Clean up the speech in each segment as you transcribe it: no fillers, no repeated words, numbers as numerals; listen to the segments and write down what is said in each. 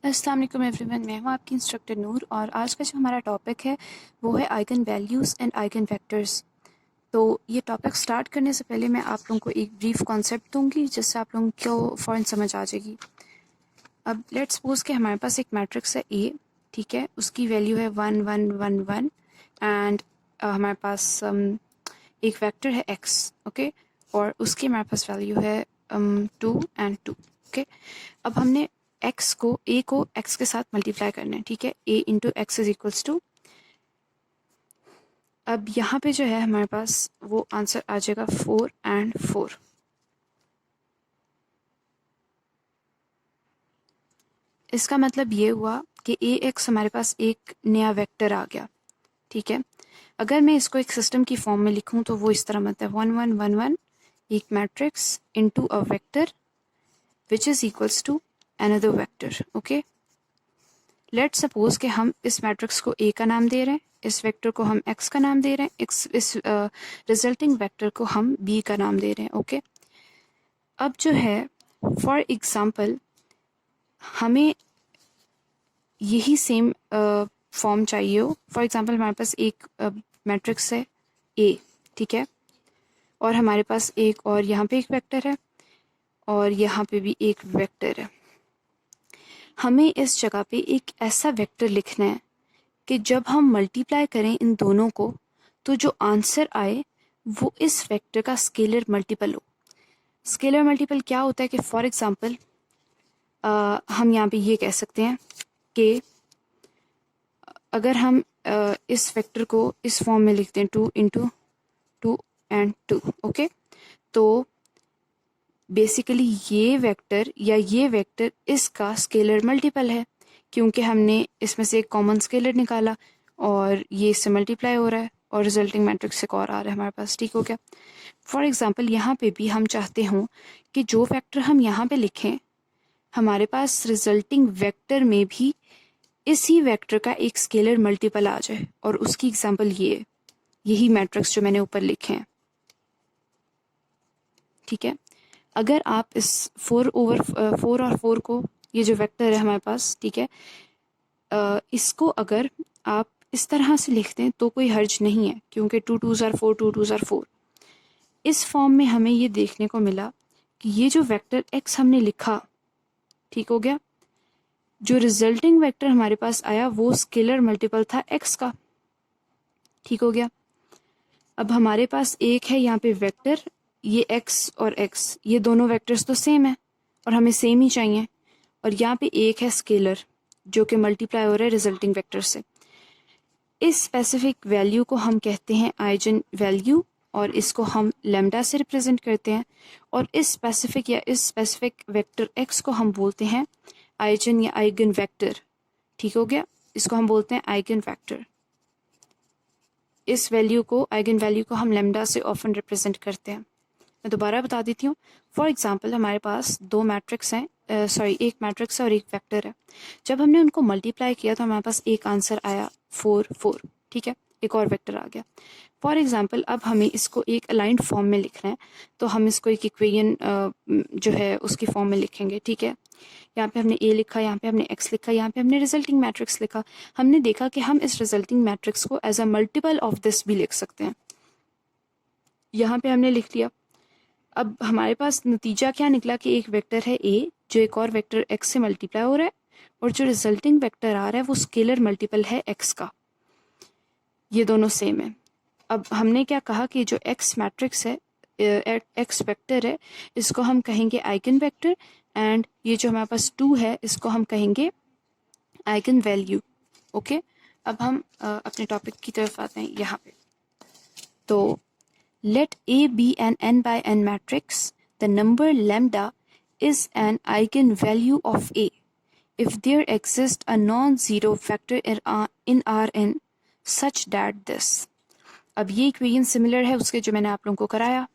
अस्सलाम वालेकुम एवरीवन, मैं हूँ आपकी इंस्ट्रक्टर नूर और आज का जो हमारा टॉपिक है वो है eigen values and eigen vectors. तो ये टॉपिक स्टार्ट करने से पहले मैं आप लोगों को एक ब्रीफ कॉन्सेप्ट दूंगी जिससे आप लोगों को फ़ौरन समझ आ जाएगी। अब लेट्स सपोज कि हमारे पास एक मैट्रिक्स है ए, ठीक है, उसकी वैल्यू है 1 1 1 1 एंड हमारे पास एक वेक्टर है एक्स, ओके, और उसकी हमारे पास वैल्यू है 2 एंड 2, ओके। अब हमने एक्स को ए को एक्स के साथ मल्टीप्लाई करना है, ठीक है, A into X is equals to. अब यहाँ पे जो है हमारे पास वो आंसर आ जाएगा 4 एंड 4। इसका मतलब ये हुआ कि ए एक्स हमारे पास एक नया वेक्टर आ गया, ठीक है। अगर मैं इसको एक सिस्टम की फॉर्म में लिखूं तो वो इस तरह मतलब 1 1 1 1 एक matrix into a vector which is equals to another vector, okay. Let's suppose कि हम इस मैट्रिक्स को ए का नाम दे रहे हैं, इस वेक्टर को हम एक्स का नाम दे रहे हैं, इस रिजल्टिंग वेक्टर को हम बी का नाम दे रहे हैं, ओके। अब जो है फॉर एग्जांपल हमें यही सेम फॉर्म चाहिए हो। फॉर एग्जांपल हमारे पास एक मैट्रिक्स है ए, ठीक है, और हमारे पास एक और यहाँ पे एक वेक्टर है और यहाँ पे भी एक वेक्टर है। हमें इस जगह पे एक ऐसा वेक्टर लिखना है कि जब हम मल्टीप्लाई करें इन दोनों को तो जो आंसर आए वो इस वेक्टर का स्केलर मल्टीपल हो। स्केलर मल्टीपल क्या होता है कि फॉर एग्जांपल हम यहाँ पे ये कह सकते हैं कि अगर हम इस वेक्टर को इस फॉर्म में लिखते हैं 2 इंटू 2 एंड 2, ओके, तो बेसिकली ये वेक्टर या ये वेक्टर इसका स्केलर मल्टीपल है क्योंकि हमने इसमें से एक कॉमन स्केलर निकाला और ये इससे मल्टीप्लाई हो रहा है और रिजल्टिंग मैट्रिक्स एक और आ रहा है हमारे पास, ठीक हो गया। फॉर एग्जांपल यहाँ पे भी हम चाहते हों कि जो वेक्टर हम यहाँ पे लिखें हमारे पास रिजल्टिंग वेक्टर में भी इसी वेक्टर का एक स्केलर मल्टीपल आ जाए, और उसकी एग्जांपल ये है, यही मैट्रिक्स जो मैंने ऊपर लिखे हैं, ठीक है। अगर आप इस 4 और 4 को, ये जो वेक्टर है हमारे पास, ठीक है, इसको अगर आप इस तरह से लिखते हैं तो कोई हर्ज नहीं है क्योंकि 2 2 ज़ार 4 2 2 ज़ार 4। इस फॉर्म में हमें ये देखने को मिला कि ये जो वेक्टर x हमने लिखा, ठीक हो गया, जो रिजल्टिंग वेक्टर हमारे पास आया वो स्केलर मल्टीपल था x का, ठीक हो गया। अब हमारे पास एक है यहाँ पे वेक्टर, ये x और x, ये दोनों वेक्टर्स तो सेम है और हमें सेम ही चाहिए, और यहाँ पे एक है स्केलर जो कि मल्टीप्लाई हो रहा है रिजल्टिंग वेक्टर से। इस स्पेसिफिक वैल्यू को हम कहते हैं आइगन वैल्यू और इसको हम लैम्डा से रिप्रेजेंट करते हैं, और इस स्पेसिफिक वेक्टर x को हम बोलते हैं आइगन या आइगन वेक्टर, ठीक हो गया, इसको हम बोलते हैं आइगन वेक्टर। इस वैल्यू को, आइगन वैल्यू को हम लैम्डा से ऑफन रिप्रेजेंट करते हैं। मैं दोबारा बता देती हूँ। फॉर एग्जांपल हमारे पास दो मैट्रिक्स हैं, एक मैट्रिक्स है और एक वेक्टर है। जब हमने उनको मल्टीप्लाई किया तो हमारे पास एक आंसर आया 4 4, ठीक है, एक और वेक्टर आ गया। फॉर एग्जांपल अब हमें इसको एक अलाइंड फॉर्म में लिखना है तो हम इसको एक इक्वेशन जो है उसकी फॉर्म में लिखेंगे, ठीक है। यहाँ पे हमने ए लिखा, यहाँ पे हमने एक्स लिखा, यहाँ पे हमने रिजल्टिंग मैट्रिक्स लिखा। हमने देखा कि हम इस रिजल्टिंग मैट्रिक्स को as a multiple of this भी लिख सकते हैं, यहाँ पे हमने लिख लिया। अब हमारे पास नतीजा क्या निकला कि एक वेक्टर है ए जो एक और वेक्टर एक्स से मल्टीप्लाई हो रहा है, और जो रिजल्टिंग वेक्टर आ रहा है वो स्केलर मल्टीपल है एक्स का, ये दोनों सेम है। अब हमने क्या कहा कि जो एक्स मैट्रिक्स है, एक्स वेक्टर है, इसको हम कहेंगे आइगन वेक्टर, एंड ये जो हमारे पास 2 है इसको हम कहेंगे आइगन वैल्यू, ओके। अब हम अपने टॉपिक की तरफ आते हैं यहाँ पे। तो let A be an n by n matrix, the number lambda is an eigenvalue of A if there exists a non-zero vector in Rn such that this। अब ये इक्वेशन सिमिलर है उसके जो मैंने आप लोगों को कराया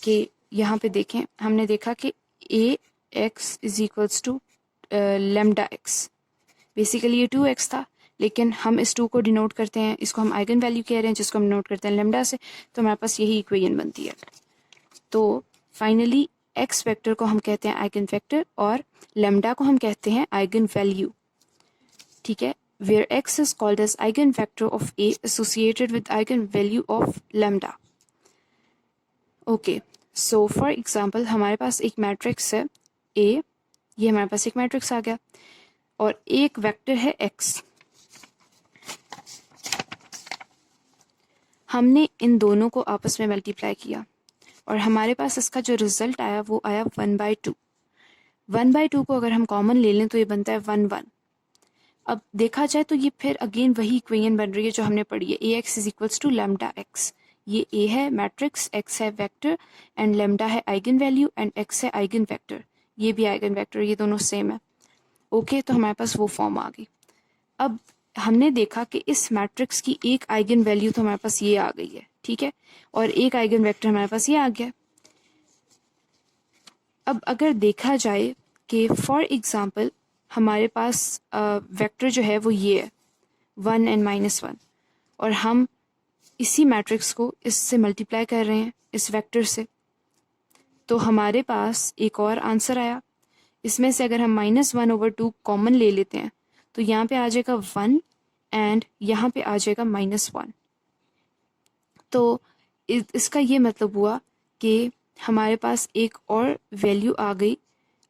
कि यहाँ पे देखें, हमने देखा कि A x is equals to lambda x, basically ये 2x था, लेकिन हम इस 2 को डिनोट करते हैं, इसको हम आइगन वैल्यू कह रहे हैं जिसको हम डिनोट करते हैं लेमडा से, तो हमारे पास यही इक्वेशन बनती है। तो फाइनली एक्स वेक्टर को हम कहते हैं आइगन वेक्टर और लेमडा को हम कहते हैं आइगन वैल्यू, ठीक है। Where x is called as eigen vector of A associated with eigen value of lambda. Okay, so for example हमारे पास एक मैट्रिक्स है ए, ये हमारे पास एक मैट्रिक्स आ गया और एक वेक्टर है एक्स। हमने इन दोनों को आपस में मल्टीप्लाई किया और हमारे पास इसका जो रिजल्ट आया वो आया 1/2। 1/2 को अगर हम कॉमन ले लें तो ये बनता है 1/1। अब देखा जाए तो ये फिर अगेन वही इक्वेशन बन रही है जो हमने पढ़ी है, A X is equals to lambda X. ये ए है मैट्रिक्स, एक्स है वेक्टर एंड लेमडा है आइगन वैल्यू एंड एक्स है आइगन वेक्टर, ये भी आइगन वेक्टर, ये दोनों सेम है। ओके, तो हमारे पास वो फॉर्म आ गई। अब हमने देखा कि इस मैट्रिक्स की एक आइगन वैल्यू तो हमारे पास ये आ गई है, ठीक है, और एक आइगन वेक्टर हमारे पास ये आ गया। अब अगर देखा जाए कि फॉर एग्जांपल हमारे पास वेक्टर जो है वो ये है 1 and -1 और हम इसी मैट्रिक्स को इससे मल्टीप्लाई कर रहे हैं इस वेक्टर से, तो हमारे पास एक और आंसर आया। इसमें से अगर हम -1/2 कॉमन ले लेते हैं तो यहाँ पे आ जाएगा 1 एंड यहाँ पे आ जाएगा -1। तो इसका ये मतलब हुआ कि हमारे पास एक और वैल्यू आ गई,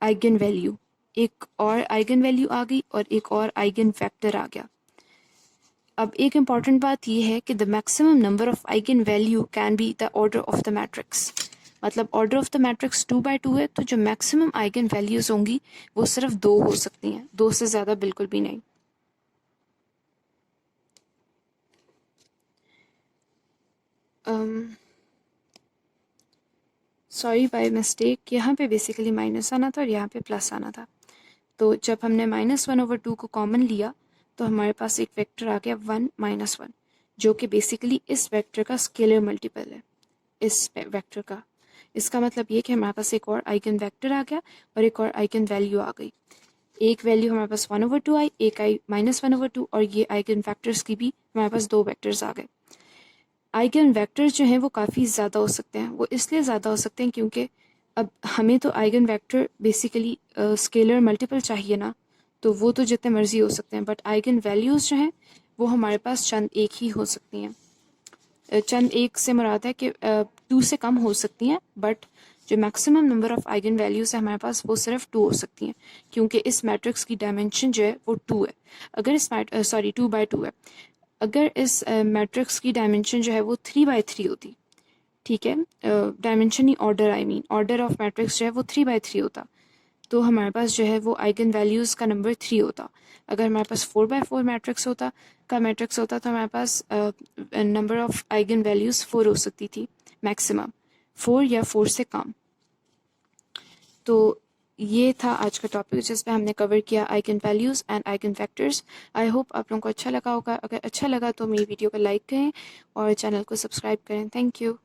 आइगन वैल्यू, एक और आइगन वैल्यू आ गई और एक और आइगन वेक्टर आ गया। अब एक इम्पॉर्टेंट बात यह है कि the maximum number of eigen value can be the order of the matrix. मतलब ऑर्डर ऑफ द मैट्रिक्स 2/2 है, तो जो मैक्सिमम आइगन वैल्यूज होंगी वो सिर्फ 2 हो सकती हैं, 2 से ज़्यादा बिल्कुल भी नहीं। सॉरी बाय मिस्टेक, यहाँ पे बेसिकली माइनस आना था और यहाँ पे प्लस आना था। तो जब हमने -1/2 को कॉमन लिया तो हमारे पास एक वेक्टर आ गया 1 -1, जो कि बेसिकली इस वेक्टर का स्केलर मल्टीपल है, इस वेक्टर का। इसका मतलब ये कि हमारे पास एक और आइगन वेक्टर आ गया और एक और आइगन वैल्यू आ गई। एक वैल्यू हमारे पास 1/2 आई, एक आई -1/2 और ये आइगन वेक्टर्स की भी हमारे पास 2 वेक्टर्स आ गए। आइगन वेक्टर्स जो हैं वो काफ़ी ज़्यादा हो सकते हैं। वो इसलिए ज़्यादा हो सकते हैं क्योंकि अब हमें तो eigen vector basically scalar multiple चाहिए ना, तो वो तो जितने मर्जी हो सकते हैं, बट आइगन वैल्यूज़ जो हैं वो हमारे पास चंद एक ही हो सकती हैं। चंद एक से मुराद है कि 2 से कम हो सकती हैं, बट जो maximum number of eigen values है हमारे पास वो सिर्फ 2 हो सकती हैं, क्योंकि इस मैट्रिक्स की डायमेंशन जो है वो 2 है। अगर इस 2/2 है। अगर इस मैट्रिक्स की डायमेंशन जो है वो 3/3 होती, ठीक है, डायमेंशन नहीं, order, I mean order of matrix जो है वो 3/3 होता, तो हमारे पास जो है वो आइगन वैल्यूज़ का नंबर 3 होता। अगर हमारे पास 4/4 मैट्रिक्स होता तो हमारे पास नंबर ऑफ आइगन वैल्यूज़ 4 हो सकती थी, मैक्सिमम 4 या 4 से कम। तो ये था आज का टॉपिक जिसमें हमने कवर किया eigen values and eigen factors. I hope आप लोगों को अच्छा लगा होगा। अगर अच्छा लगा तो मेरी वीडियो को लाइक करें और चैनल को सब्सक्राइब करें। Thank you.